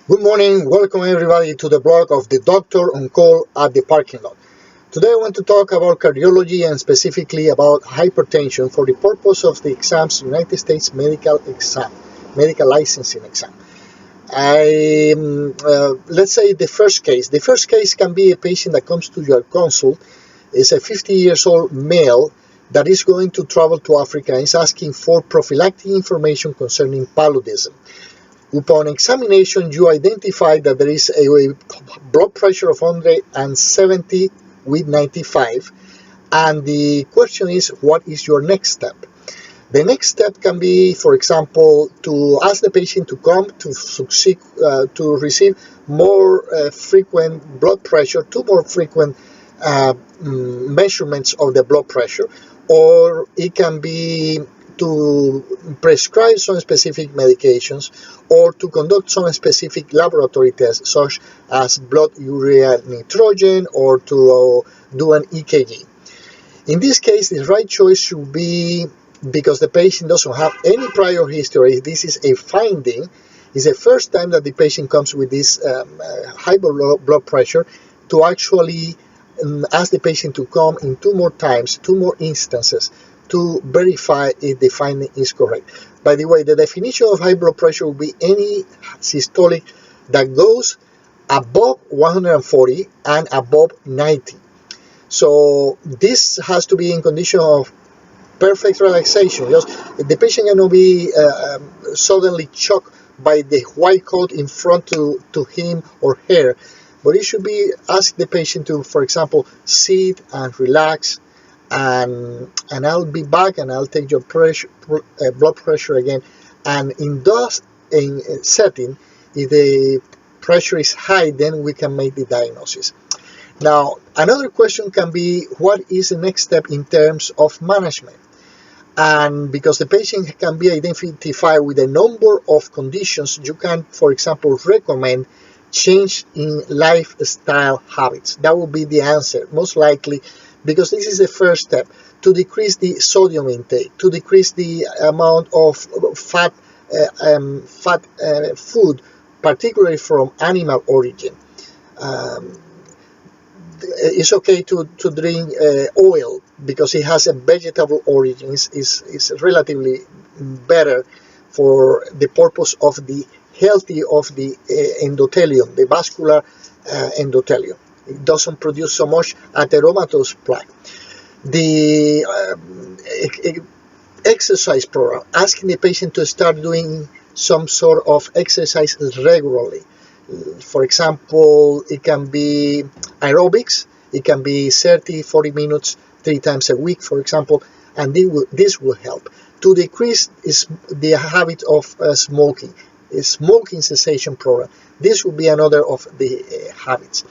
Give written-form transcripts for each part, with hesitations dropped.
Good morning, welcome everybody to the blog of the doctor on call at the parking lot. Today I want to talk about cardiology and specifically about hypertension for the purpose of the exams, United States medical exam, medical licensing exam. Let's say the first case. The first case can be a patient that comes to your consult, is a 50 years old male that is going to travel to Africa and is asking for prophylactic information concerning paludism. Upon examination, you identify that there is a blood pressure of 170 with 95, and the question is, what is your next step? The next step can be, for example, to ask the patient to come to receive more frequent blood pressure, more frequent measurements of the blood pressure, or it can be to prescribe some specific medications or to conduct some specific laboratory tests such as blood urea nitrogen or to do an EKG. In this case, the right choice should be, because the patient doesn't have any prior history, this is a finding, it's the first time that the patient comes with this high blood pressure, to actually ask the patient to come in two more instances, to verify if the finding is correct. By the way, the definition of high blood pressure will be any systolic that goes above 140 and above 90. So this has to be in condition of perfect relaxation. Just the patient cannot be suddenly shocked by the white coat in front to him or her, but it should be ask the patient to, for example, sit and relax, and I'll be back and I'll take your blood pressure again. And in that setting, if the pressure is high, then we can make the diagnosis. Now, another question can be, what is the next step in terms of management? And because the patient can be identified with a number of conditions, you can, for example, recommend change in lifestyle habits. That would be the answer, most likely, because this is the first step, to decrease the sodium intake, to decrease the amount of fat food, particularly from animal origin. It's okay to drink oil because it has a vegetable origin. It's relatively better for the purpose of the healthy of the endothelium, the vascular endothelium. It doesn't produce so much atheromatous plaque. The exercise program, asking the patient to start doing some sort of exercise regularly. For example, it can be aerobics, it can be 30-40 minutes 3 times a week, for example, and this will help to decrease the habit of smoking. A smoking cessation program. This will be another of the habits.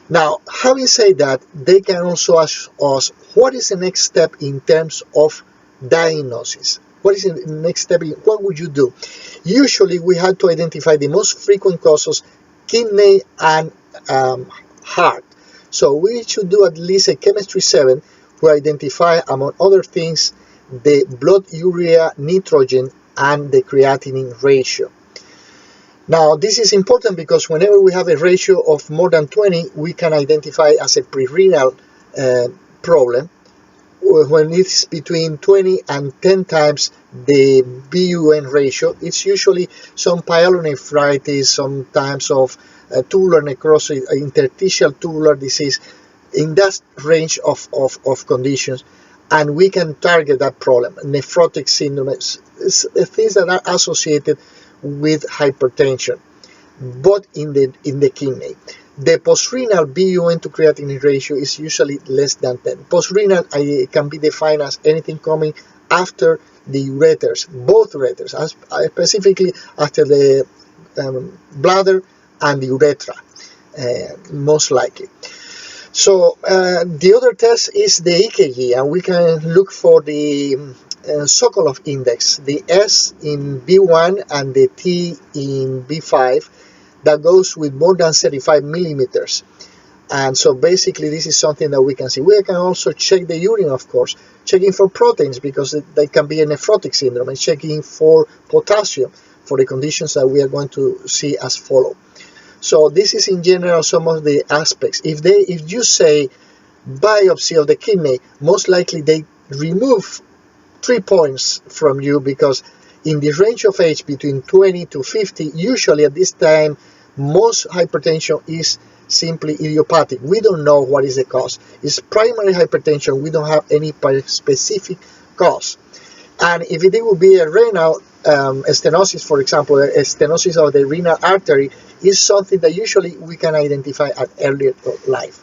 Now, having said that, they can also ask us, what is the next step in terms of diagnosis? What is the next step? What would you do? Usually, we had to identify the most frequent causes, kidney and heart. So we should do at least a chemistry 7 to identify, among other things, the blood urea nitrogen and the creatinine ratio. Now, this is important because whenever we have a ratio of more than 20, we can identify as a prerenal problem. When it's between 20 and 10 times the BUN ratio, it's usually some pyelonephritis, some types of tubular necrosis, interstitial tubular disease, in that range of conditions. And we can target that problem, nephrotic syndrome, things that are associated with hypertension, but in the kidney. The postrenal BUN to creatinine ratio is usually less than 10. Postrenal can be defined as anything coming after the ureters, both ureters, specifically after the bladder and the urethra, most likely. So the other test is the EKG, and we can look for the Sokolov index, the S in B1 and the T in B5, that goes with more than 35 millimeters. And so basically this is something that we can see. We can also check the urine, of course, checking for proteins because they can be a nephrotic syndrome, and checking for potassium for the conditions that we are going to see as follow. So this is in general some of the aspects. If you say biopsy of the kidney, most likely they remove 3 points from you, because in the range of age between 20 to 50, usually at this time, most hypertension is simply idiopathic. We don't know what is the cause. It's primary hypertension. We don't have any specific cause. And if it would be a renal stenosis, for example, a stenosis of the renal artery, is something that usually we can identify at earlier life.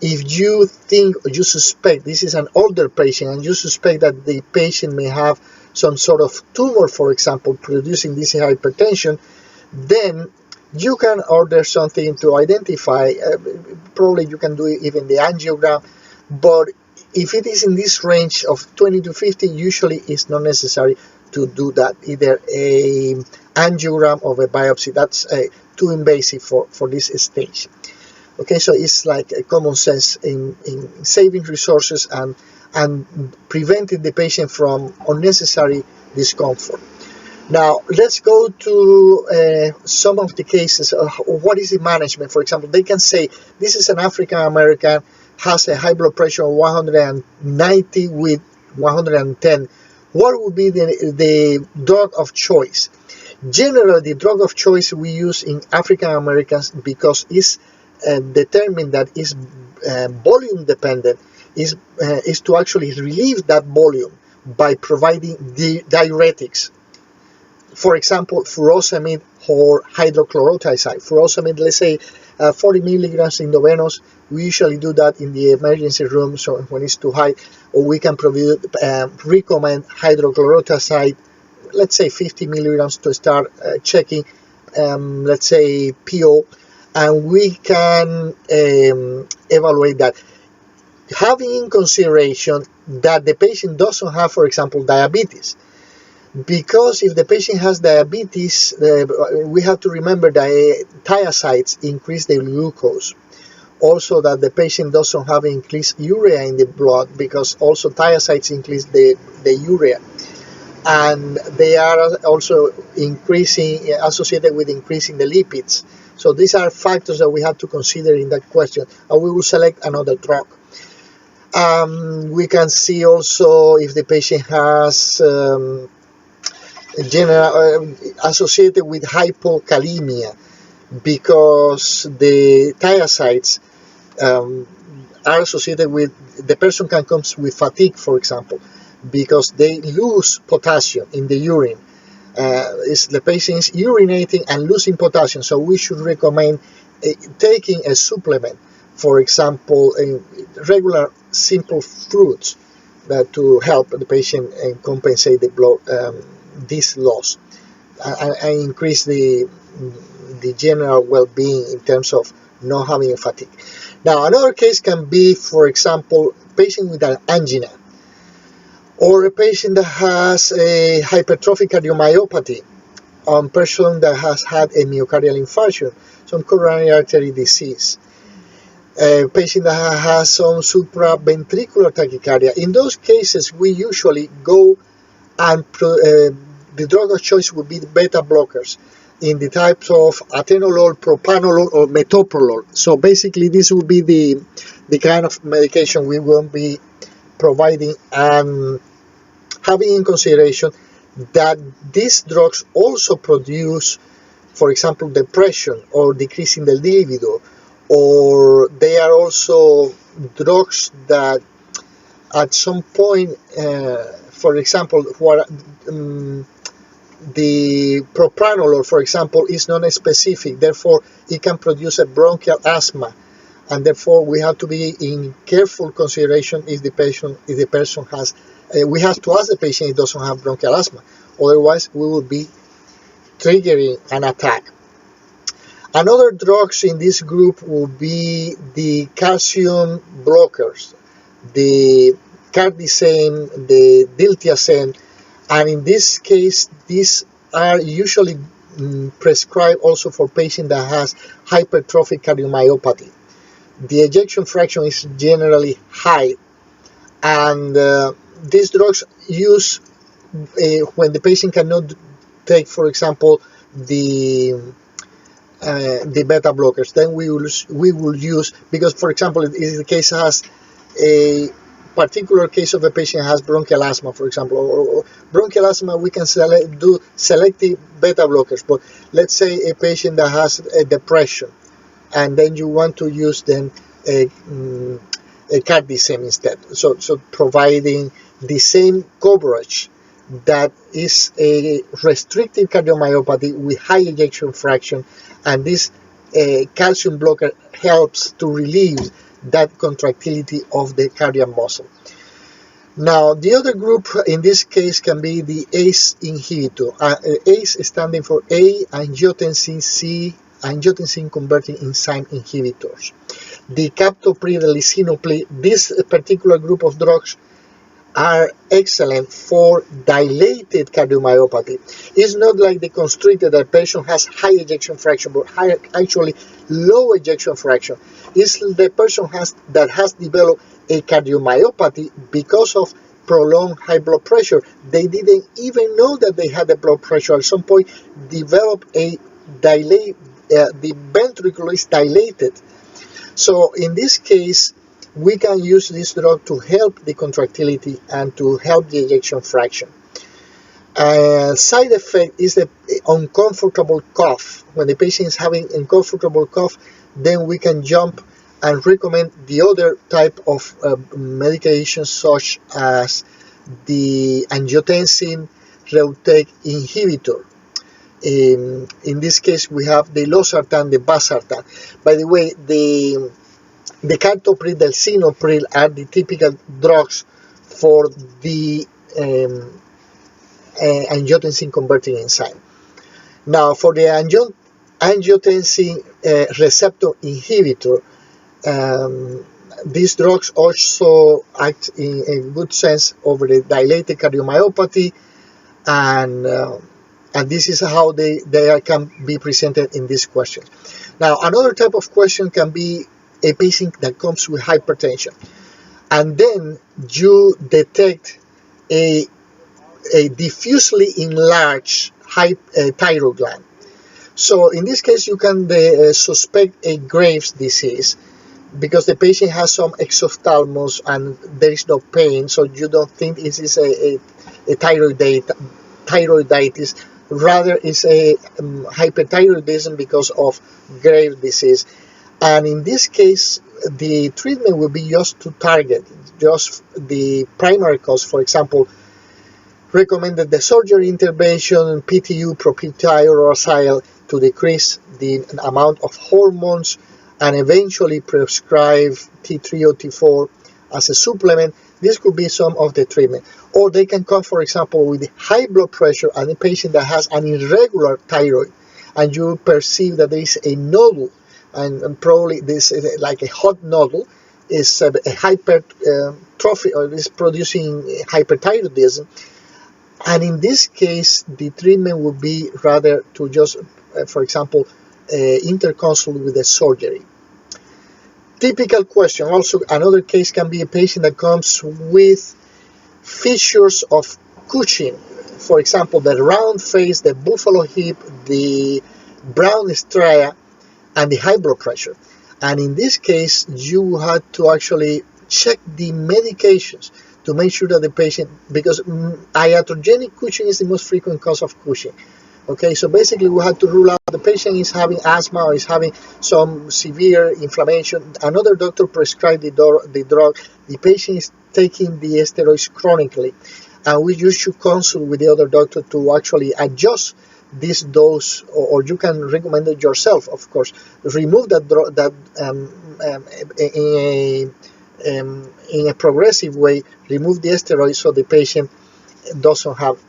If you think or you suspect this is an older patient and you suspect that the patient may have some sort of tumor, for example, producing this hypertension, then you can order something to identify. Probably you can do even the angiogram, but if it is in this range of 20 to 50, usually it's not necessary to do that, either a angiogram or a biopsy. That's too invasive for this stage. Okay, so it's like a common sense in saving resources and preventing the patient from unnecessary discomfort. Now, let's go to some of the cases. What is the management? For example, they can say this is an African American, has a high blood pressure of 190 with 110. What would be the drug of choice? Generally, the drug of choice we use in African Americans, because it's determined that is volume dependent, is to actually relieve that volume by providing the diuretics. For example, furosemide or hydrochlorothiazide. Furosemide, let's say 40 milligrams intravenous. We usually do that in the emergency room, so when it's too high, or we can recommend hydrochlorothiazide, let's say 50 milligrams to start checking, let's say PO, and we can evaluate that. Having in consideration that the patient doesn't have, for example, diabetes. Because if the patient has diabetes, we have to remember that thiazides increase the glucose. Also that the patient doesn't have increased urea in the blood, because also thiazides increase the urea. And they are also associated with increasing the lipids. So these are factors that we have to consider in that question, and we will select another drug. We can see also if the patient has associated with hypokalemia, because the thiazides are associated with, the person can come with fatigue, for example, because they lose potassium in the urine. The patient is urinating and losing potassium, so we should recommend taking a supplement, for example, regular simple fruits to help the patient and compensate the blood, this loss, and increase the general well-being in terms of not having a fatigue. Now, another case can be, for example, patient with an angina, or a patient that has a hypertrophic cardiomyopathy, a person that has had a myocardial infarction, some coronary artery disease, a patient that has some supraventricular tachycardia. In those cases, we usually go and the drug of choice would be the beta blockers in the types of atenolol, propranolol, or metoprolol. So basically, this will be the kind of medication we will be providing, and having in consideration that these drugs also produce, for example, depression or decreasing the libido, or they are also drugs that at some point, for example, the propranolol, for example, is non-specific, therefore it can produce a bronchial asthma, and therefore we have to be in careful consideration if the person has. We have to ask the patient if he doesn't have bronchial asthma, otherwise we will be triggering an attack. Another drugs in this group will be the calcium blockers, the cardizem, the diltiazem, and in this case, these are usually prescribed also for patients that has hypertrophic cardiomyopathy. The ejection fraction is generally high, and these drugs use when the patient cannot take, for example, the beta blockers. Then we will use, because for example, if the case has a particular case of a patient has bronchial asthma, for example, or bronchial asthma, we can do selective beta blockers. But let's say a patient that has a depression, and then you want to use then a cardisem instead. So providing the same coverage that is a restrictive cardiomyopathy with high ejection fraction, and this calcium blocker helps to relieve that contractility of the cardiac muscle. Now, the other group in this case can be the ACE inhibitor. ACE is standing for angiotensin C, angiotensin converting enzyme inhibitors. The captopril, the lisinopril, this particular group of drugs are excellent for dilated cardiomyopathy. It's not like the constricted, that patient has high ejection fraction, but actually low ejection fraction. It's the person that has developed a cardiomyopathy because of prolonged high blood pressure. They didn't even know that they had a blood pressure. At some point, developed a dilate. The ventricle is dilated. So in this case, we can use this drug to help the contractility and to help the ejection fraction. Side effect is the uncomfortable cough. When the patient is having uncomfortable cough, then we can jump and recommend the other type of medication, such as the angiotensin reuptake inhibitor. In this case, we have the losartan, the valsartan. By the way, the captopril, the lisinopril are the typical drugs for the angiotensin converting enzyme. Now, for the angiotensin receptor inhibitor, these drugs also act in a good sense over the dilated cardiomyopathy, and this is how they can be presented in this question. Now, another type of question can be a patient that comes with hypertension, and then you detect a diffusely enlarged thyroid gland. So in this case, you can suspect a Graves' disease, because the patient has some exophthalmos and there is no pain, so you don't think this is a thyroiditis. Rather, it's a hyperthyroidism because of Graves' disease. And in this case, the treatment will be just to target just the primary cause. For example, recommended the surgery intervention, PTU, propiontidyl to decrease the amount of hormones, and eventually prescribe T3 or T4 as a supplement. This could be some of the treatment. Or they can come, for example, with high blood pressure and a patient that has an irregular thyroid, and you perceive that there is a nodule, and probably this is like a hot nodule, is a hypertrophy, or is producing hyperthyroidism. And in this case, the treatment would be rather to just, for example, interconsult with the surgery. Typical question. Also, another case can be a patient that comes with features of Cushing. For example, the round face, the buffalo hip, the brown stria, and the high blood pressure. And in this case, you had to actually check the medications to make sure that the patient, because iatrogenic Cushing is the most frequent cause of Cushing. Okay, so basically we had to rule out the patient is having asthma or is having some severe inflammation. Another doctor prescribed the drug. The patient is taking the steroids chronically, and you should consult with the other doctor to actually adjust this dose, or you can recommend it yourself, of course. Remove that in a progressive way. Remove the steroids so the patient doesn't have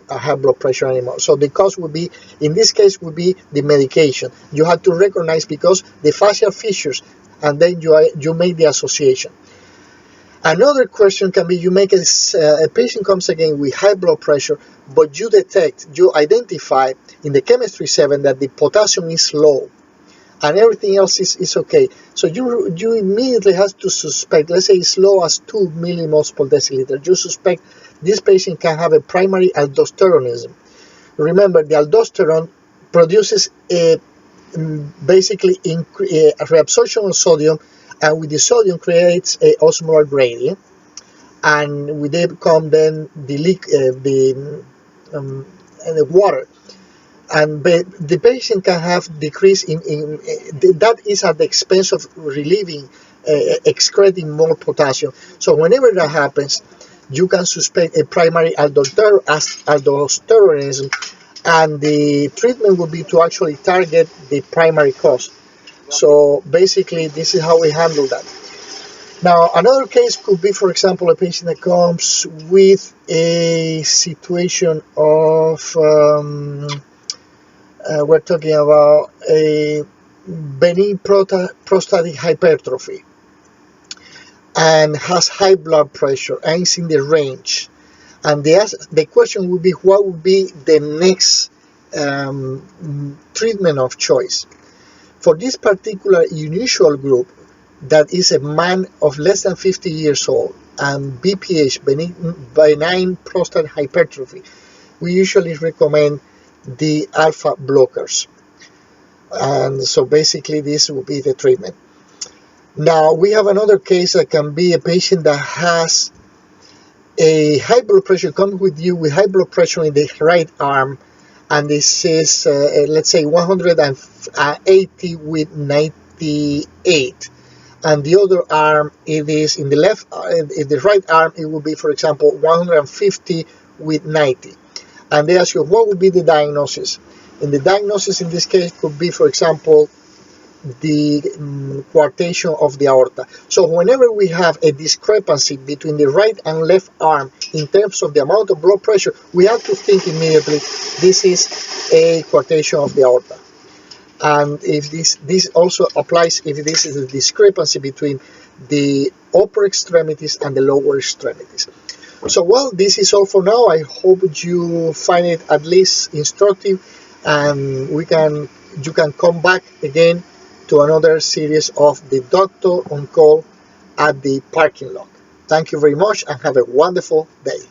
high blood pressure anymore. So the cause would be, in this case, would be the medication. You have to recognize because the facial features, and then you make the association. Another question can be, you make a patient comes again with high blood pressure, but you identify in the chemistry 7 that the potassium is low and everything else is okay. So you immediately have to suspect, let's say it's low as 2 millimoles per deciliter. You suspect this patient can have a primary aldosteronism. Remember, the aldosterone produces basically a reabsorption of sodium, and with the sodium creates a osmolar gradient, and with it come then the water, and the patient can have decrease in that is at the expense of relieving excreting more potassium. So whenever that happens, you can suspect a primary aldosteronism, and the treatment would be to actually target the primary cause. So basically, this is how we handle that. Now, another case could be, for example, a patient that comes with a situation of, we're talking about a benign prostatic hypertrophy, and has high blood pressure and is in the range. And the question would be, what would be the next treatment of choice? For this particular unusual group, that is a man of less than 50 years old and BPH, benign prostate hypertrophy, we usually recommend the alpha blockers. And so basically this will be the treatment. Now we have another case that can be a patient that has a high blood pressure, comes with you with high blood pressure in the right arm, and this is let's say 180 with 98, and the other arm, it is in the left, in the right arm, it will be, for example, 150 with 90. And they ask you, what would be the diagnosis? And the diagnosis in this case could be, for example, the coarctation of the aorta. So whenever we have a discrepancy between the right and left arm in terms of the amount of blood pressure, we have to think immediately this is a coarctation of the aorta. And if this also applies if this is a discrepancy between the upper extremities and the lower extremities. So well, this is all for now. I hope you find it at least instructive, and you can come back again to another series of the Doctor on Call at the parking lot. Thank you very much and have a wonderful day.